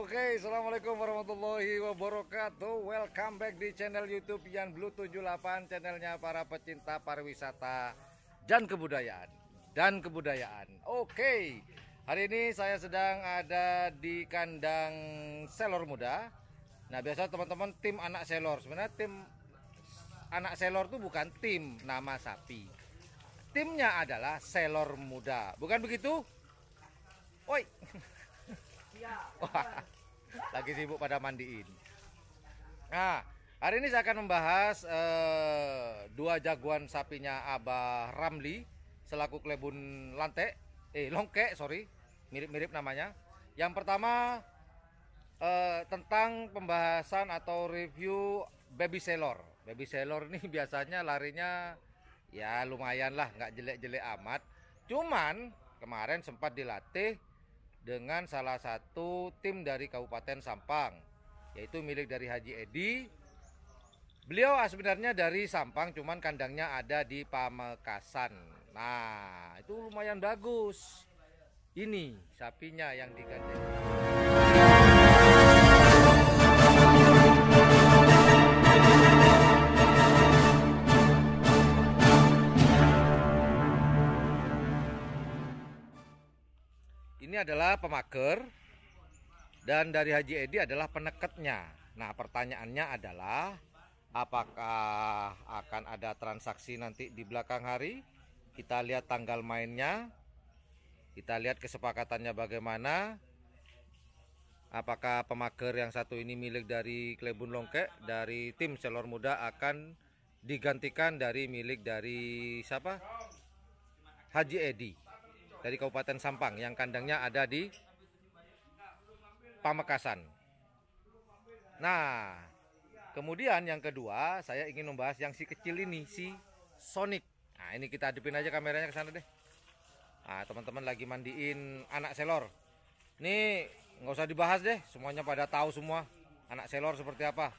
Oke, assalamualaikum warahmatullahi wabarakatuh. Welcome back di channel YouTube Yan Blue 78, channelnya para pecinta pariwisata dan kebudayaan. Oke, hari ini saya sedang ada di kandang selor muda. Nah, biasa teman-teman tim anak selor. Sebenarnya tim anak selor itu bukan tim nama sapi. Timnya adalah selor muda. Bukan begitu? Oi. Wah, lagi sibuk pada mandiin. Nah, hari ini saya akan membahas dua jagoan sapinya Abah Ramli selaku Klebun Longke, mirip-mirip namanya. Yang pertama tentang pembahasan atau review baby selor. Baby selor ini biasanya larinya ya lumayan lah, nggak jelek-jelek amat. Cuman kemarin sempat dilatih dengan salah satu tim dari Kabupaten Sampang, yaitu milik dari Haji Edi. Beliau sebenarnya dari Sampang, cuman kandangnya ada di Pamekasan. Nah, itu lumayan bagus. Ini sapinya yang digandeng. Ini adalah pemaker dan dari Haji Edi adalah peneketnya. Nah, pertanyaannya adalah apakah akan ada transaksi nanti di belakang hari? Kita lihat tanggal mainnya, kita lihat kesepakatannya bagaimana. Apakah pemaker yang satu ini milik dari Klebun Longke dari tim selor muda akan digantikan dari milik dari siapa? Haji Edi dari Kabupaten Sampang yang kandangnya ada di Pamekasan. Nah, kemudian yang kedua saya ingin membahas yang si kecil ini, si Sonic. Nah, ini kita hadapin aja kameranya ke sana deh. Nah, teman-teman lagi mandiin anak selor. Ini nggak usah dibahas deh, semuanya pada tahu semua anak selor seperti apa.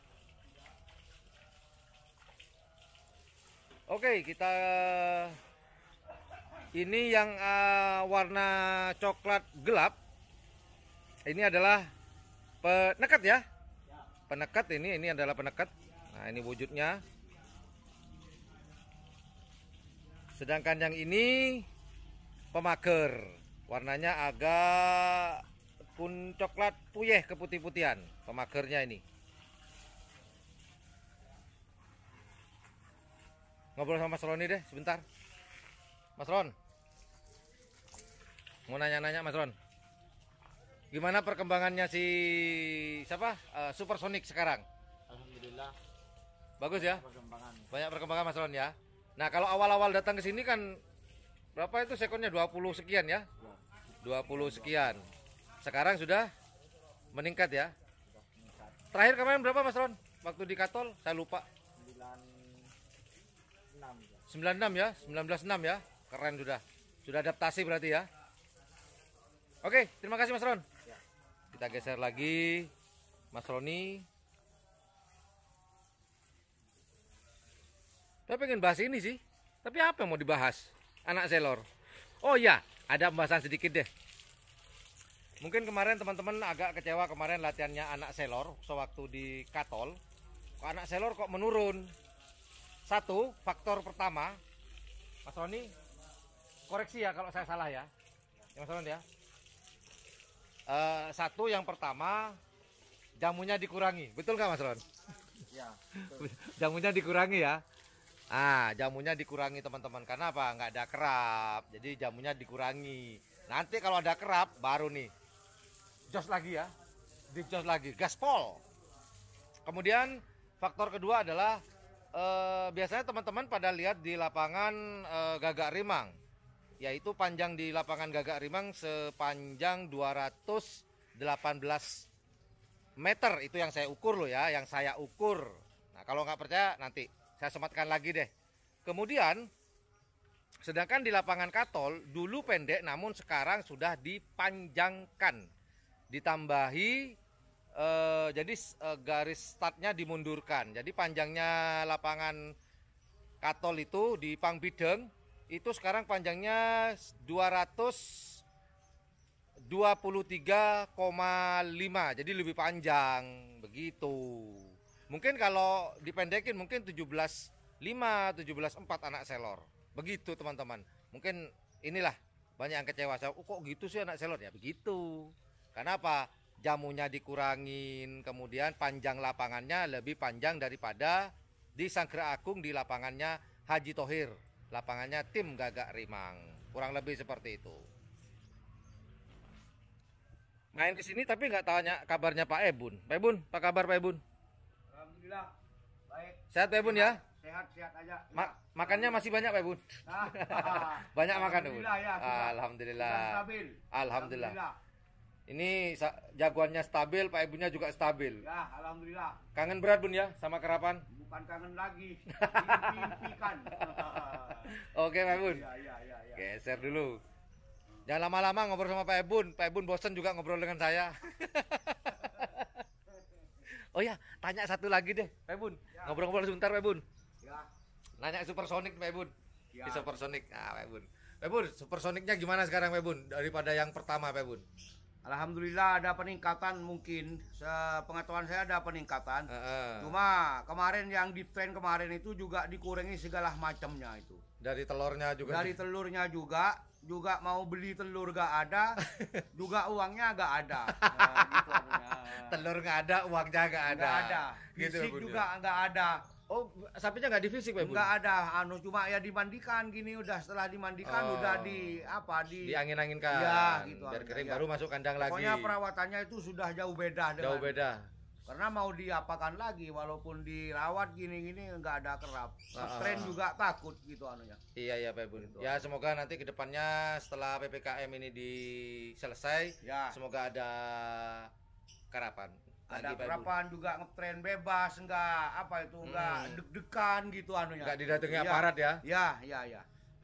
Oke, kita ini yang warna coklat gelap. Ini adalah penekat ya. Penekat ini adalah penekat. Nah, ini wujudnya. Sedangkan yang ini pemaker. Warnanya agak coklat puyeh keputih-putihan. Pemakernya ini. Ngobrol sama Mas Roni deh sebentar. Mas Ron, mau nanya-nanya Mas Ron, gimana perkembangannya si siapa Supersonic sekarang? Alhamdulillah Bagus ya, banyak perkembangan Mas Ron ya. Nah, kalau awal-awal datang ke sini kan berapa itu sekonnya, 20 sekian ya, 20 sekian. Sekarang sudah meningkat ya. Terakhir kemarin berapa Mas Ron? Waktu di Katol saya lupa. 96 ya, 19,6 ya. Keren sudah adaptasi berarti ya. Oke, terima kasih Mas Ron. Ya. Kita geser lagi Mas Roni. Saya pengen bahas ini sih, tapi apa yang mau dibahas? Anak selor. Oh iya, ada pembahasan sedikit deh. Mungkin kemarin teman-teman agak kecewa kemarin latihannya anak selor sewaktu di Katol. Kok anak selor kok menurun? Satu, faktor pertama, Mas Roni, koreksi ya kalau saya salah ya, Mas Roni ya. Satu, yang pertama, jamunya dikurangi, betul nggak Mas Ron? Ya, betul. Jamunya dikurangi ya. Jamunya dikurangi teman-teman, karena apa? Nggak ada kerap, jadi jamunya dikurangi. Nanti kalau ada kerap, baru nih, jos lagi ya, dijos lagi, gaspol. Kemudian faktor kedua adalah biasanya teman-teman pada lihat di lapangan Gagak Rimang, yaitu panjang di lapangan Gagak Rimang sepanjang 218 meter. Itu yang saya ukur loh ya, yang saya ukur. Nah, kalau nggak percaya nanti saya sematkan lagi deh. Kemudian sedangkan di lapangan Katol dulu pendek, namun sekarang sudah dipanjangkan, ditambahi jadi garis startnya dimundurkan. Jadi panjangnya lapangan Katol itu di Pangbideng itu sekarang panjangnya 218 23,5, jadi lebih panjang begitu. Mungkin kalau dipendekin mungkin 17,5, 17,4 anak selor. Begitu teman-teman. Mungkin inilah banyak yang kecewa. Kok gitu sih anak selor? Ya begitu. Kenapa? Jamunya dikurangin, kemudian panjang lapangannya lebih panjang daripada di Sangkera Agung di lapangannya Haji Thohir. Lapangannya tim Gagak Rimang. Kurang lebih seperti itu. Main ke sini tapi nggak tanya kabarnya Pak Ebun. Pak Ebun, apa kabar Pak Ebun? Alhamdulillah. Baik. Sehat Pak Ebun ya? Sehat aja. Makannya masih banyak Pak Ebun? Banyak makan Ebun? Ya, Alhamdulillah. Stabil. Alhamdulillah. Ini jagoannya stabil, Pak Ebunnya juga stabil. Ya, alhamdulillah. Kangen berat Bun ya sama kerapan? Bukan kangen lagi. Impikan. Oke Pak Ebun. Ya. Geser dulu. Jangan lama-lama ngobrol sama Pak Ebun. Pak Ebun bosen juga ngobrol dengan saya. Oh ya, tanya satu lagi deh, Pak Ebun. Ya. Ngobrol-ngobrol sebentar, Pak Ebun. Ya. Nanya supersonik, Pak Ebun. Ya. Di supersonik. Pak Ebun. Pak Ebun, supersoniknya gimana sekarang, Pak Ebun? Daripada yang pertama, Pak Ebun. Alhamdulillah ada peningkatan mungkin. Sepengetahuan saya ada peningkatan. Cuma kemarin yang di tren kemarin itu juga dikurangi segala macamnya itu. Dari telurnya juga. Dari telurnya juga mau beli telur gak ada, juga uangnya gak ada. Nah, gitu anunya. Telur nggak ada, uangnya nggak ada. Nggak ada. Gitu, Fisik Bun, juga ya? nggak ada. Oh, sapinya nggak di fisik, Pak Ebun? Nggak ada. Cuma ya dimandikan gini udah setelah dimandikan udah di diangin-anginkan. Ya, gitu. Biar kering Ya. baru masuk kandang lagi. Pokoknya perawatannya itu sudah jauh beda dengan. Jauh beda. Karena mau diapakan lagi walaupun dirawat gini-gini nggak ada kerap. Ah. Tren juga takut gitu anunya. Iya Pak Ebun. Gitu. Ya semoga nanti kedepannya setelah PPKM ini selesai, Ya. semoga ada karapan. Ada Lagi, Pak Ebun. kerapan juga ngetren bebas, nggak apa itu nggak deg-degan gitu anunya. Nggak didatangi Iya. aparat ya. Ya.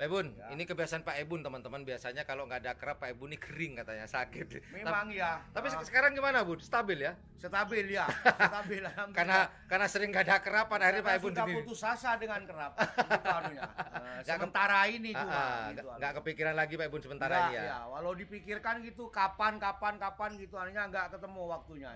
Pak Ebun, Ya. ini kebiasaan Pak Ebun teman-teman, biasanya kalau nggak ada kerap Pak Ebun ini kering katanya, sakit. Memang ya. Tapi sekarang gimana Bun? Stabil ya? Stabil ya. Stabil alhamdulillah. Karena sering nggak ada kerapan akhirnya Pak Ebun sudah sendiri. putus asa dengan kerap. Gitu anunya. Sementara ini cuma gitu nggak kepikiran lagi Pak Ebun sementara Nggak, ini ya. ya. Walau dipikirkan gitu kapan gitu anunya nggak ketemu waktunya.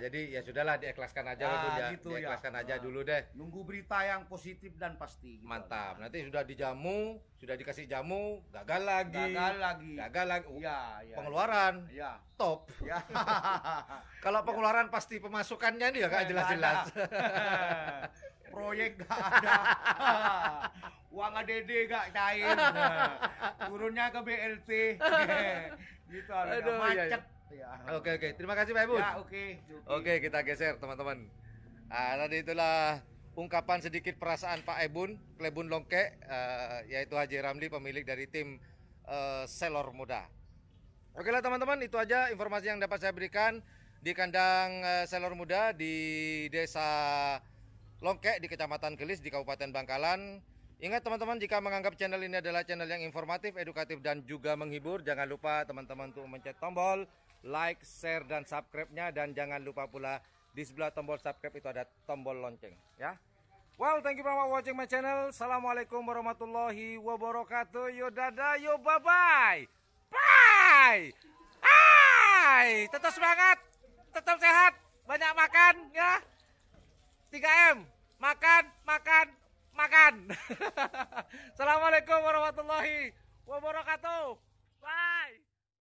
Jadi ya sudahlah, diikhlaskan aja Pak Ebun ya. Gitu Diikhlaskan ya. aja dulu deh. Nunggu berita yang positif dan pasti. Gitu Mantap. Nanti sudah dijamu, sudah dikasih jamu, gagal lagi. Gagal lagi. Ya. Pengeluaran Ya. top. Ya. Kalau pengeluaran pasti pemasukannya dia nggak jelas-jelas. Proyek gak ada. Uang ADD gak cair. Turunnya ke BLT. Gitu Aduh, macet. Ya. Oke. Terima kasih Pak Ebun. Ya, oke. Oke, kita geser teman-teman. Tadi itulah ungkapan sedikit perasaan Pak Ebun, Klebun Longke, yaitu Haji Ramli, pemilik dari tim Selor Muda. Oke lah teman-teman, itu aja informasi yang dapat saya berikan di kandang Selor Muda di Desa Longke di Kecamatan Gelis di Kabupaten Bangkalan. Ingat teman-teman, jika menganggap channel ini adalah channel yang informatif, edukatif, dan juga menghibur, jangan lupa teman-teman untuk mencet tombol like, share, dan subscribe-nya. Dan jangan lupa pula di sebelah tombol subscribe itu ada tombol lonceng ya. Well, thank you for watching my channel. Assalamualaikum warahmatullahi wabarakatuh. Yo dadah, yo bye-bye. Bye. Hai, tetap semangat, tetap sehat, banyak makan ya. 3M, makan. Assalamualaikum warahmatullahi wabarakatuh.